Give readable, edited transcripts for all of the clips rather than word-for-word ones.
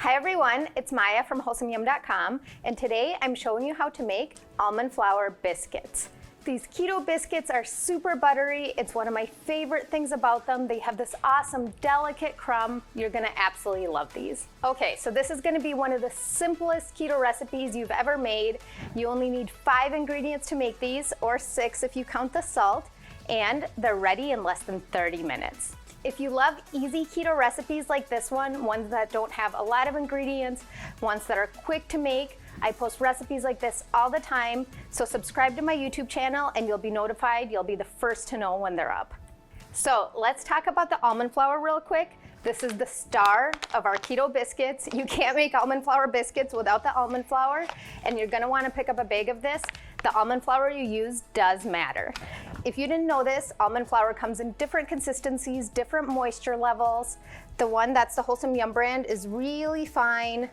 Hi everyone, it's Maya from WholesomeYum.com, and today I'm showing you how to make almond flour biscuits. These keto biscuits are super buttery. It's one of my favorite things about them. They have this awesome, delicate crumb. You're gonna absolutely love these. Okay, so this is gonna be one of the simplest keto recipes you've ever made. You only need 5 ingredients to make these, or 6 if you count the salt, and they're ready in less than 30 minutes. If you love easy keto recipes like this one, ones that don't have a lot of ingredients, ones that are quick to make, I post recipes like this all the time, so subscribe to my YouTube channel and you'll be notified. You'll be the first to know when they're up. So let's talk about the almond flour real quick. This is the star of our keto biscuits. You can't make almond flour biscuits without the almond flour, and you're gonna wanna pick up a bag of this. The almond flour you use does matter. If you didn't know this, almond flour comes in different consistencies, different moisture levels. The one that's the Wholesome Yum brand is really fine.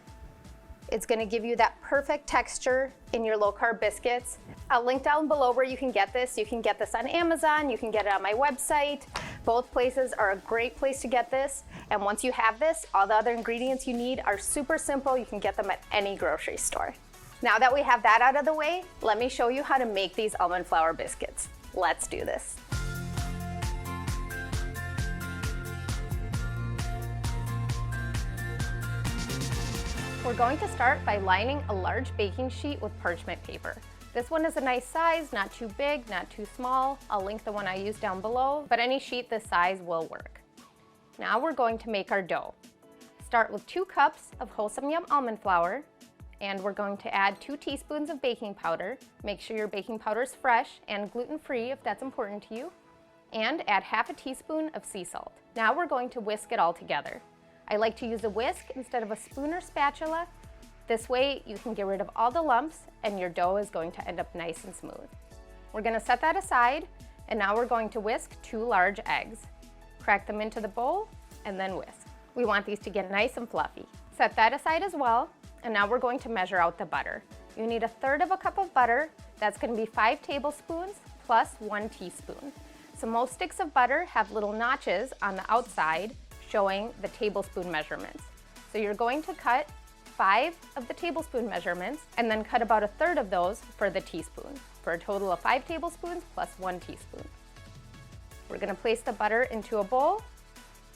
It's gonna give you that perfect texture in your low carb biscuits. I'll link down below where you can get this. You can get this on Amazon, you can get it on my website. Both places are a great place to get this. And once you have this, all the other ingredients you need are super simple. You can get them at any grocery store. Now that we have that out of the way, let me show you how to make these almond flour biscuits. Let's do this. We're going to start by lining a large baking sheet with parchment paper. This one is a nice size, not too big, not too small. I'll link the one I use down below, but any sheet this size will work. Now we're going to make our dough. Start with 2 cups of Wholesome Yum almond flour, and we're going to add 2 teaspoons of baking powder. Make sure your baking powder is fresh and gluten-free if that's important to you. And add half a teaspoon of sea salt. Now we're going to whisk it all together. I like to use a whisk instead of a spoon or spatula. This way you can get rid of all the lumps and your dough is going to end up nice and smooth. We're gonna set that aside, and now we're going to whisk 2 large eggs. Crack them into the bowl and then whisk. We want these to get nice and fluffy. Set that aside as well. And now we're going to measure out the butter. You need 1/3 cup of butter. That's going to be 5 tablespoons plus 1 teaspoon. So most sticks of butter have little notches on the outside showing the tablespoon measurements. So you're going to cut 5 of the tablespoon measurements and then cut about 1/3 of those for the teaspoon, for a total of 5 tablespoons plus 1 teaspoon. We're going to place the butter into a bowl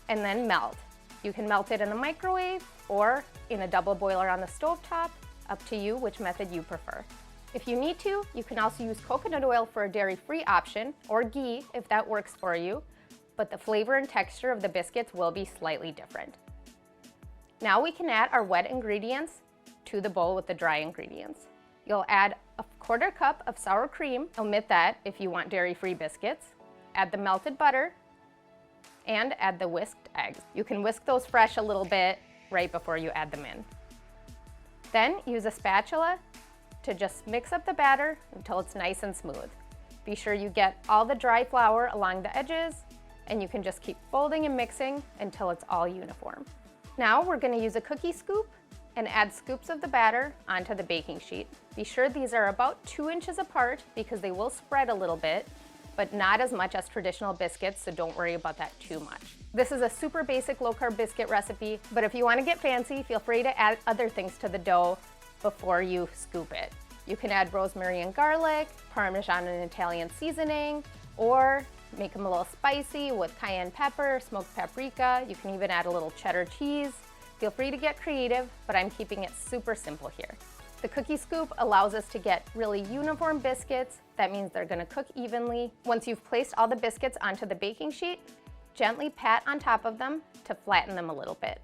and then melt. You can melt it in the microwave or in a double boiler on the stovetop, up to you which method you prefer. If you need to, you can also use coconut oil for a dairy-free option, or ghee if that works for you, but the flavor and texture of the biscuits will be slightly different. Now we can add our wet ingredients to the bowl with the dry ingredients. You'll add 1/4 cup of sour cream, omit that if you want dairy-free biscuits. Add the melted butter, and add the whisked eggs. You can whisk those fresh a little bit right before you add them in. Then use a spatula to just mix up the batter until it's nice and smooth. Be sure you get all the dry flour along the edges, and you can just keep folding and mixing until it's all uniform. Now we're going to use a cookie scoop and add scoops of the batter onto the baking sheet. Be sure these are about 2 inches apart because they will spread a little bit, but not as much as traditional biscuits, so don't worry about that too much. This is a super basic low-carb biscuit recipe, but if you want to get fancy, feel free to add other things to the dough before you scoop it. You can add rosemary and garlic, Parmesan and Italian seasoning, or make them a little spicy with cayenne pepper, smoked paprika. You can even add a little cheddar cheese. Feel free to get creative, but I'm keeping it super simple here. The cookie scoop allows us to get really uniform biscuits. That means they're gonna cook evenly. Once you've placed all the biscuits onto the baking sheet, gently pat on top of them to flatten them a little bit.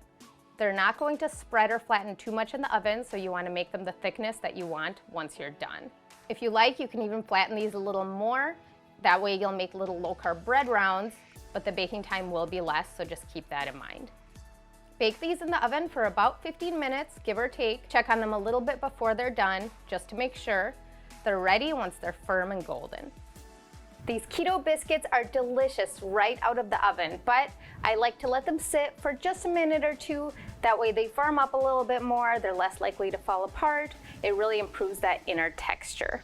They're not going to spread or flatten too much in the oven, so you wanna make them the thickness that you want once you're done. If you like, you can even flatten these a little more. That way you'll make little low-carb bread rounds, but the baking time will be less, so just keep that in mind. Bake these in the oven for about 15 minutes, give or take. Check on them a little bit before they're done, just to make sure. They're ready once they're firm and golden. These keto biscuits are delicious right out of the oven, but I like to let them sit for just a minute or 2. That way they firm up a little bit more, they're less likely to fall apart. It really improves that inner texture.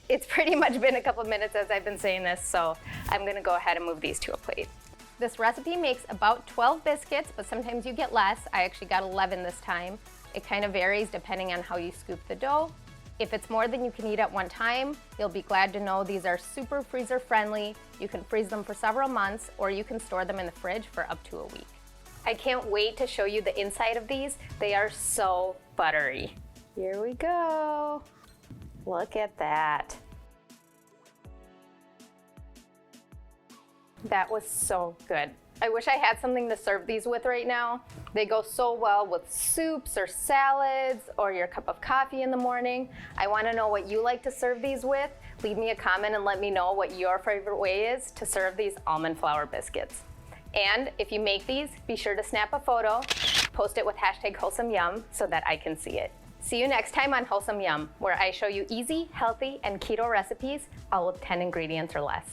It's pretty much been a couple minutes as I've been saying this, so I'm gonna go ahead and move these to a plate. This recipe makes about 12 biscuits, but sometimes you get less. I actually got 11 this time. It kind of varies depending on how you scoop the dough. If it's more than you can eat at one time, you'll be glad to know these are super freezer friendly. You can freeze them for several months, or you can store them in the fridge for up to a week. I can't wait to show you the inside of these. They are so buttery. Here we go. Look at that. That was so good. I wish I had something to serve these with right now. They go so well with soups or salads or your cup of coffee in the morning. I want to know what you like to serve these with. Leave me a comment and let me know what your favorite way is to serve these almond flour biscuits. And if you make these, be sure to snap a photo, post it with #WholesomeYum so that I can see it. See you next time on Wholesome Yum, where I show you easy, healthy, and keto recipes, all with 10 ingredients or less.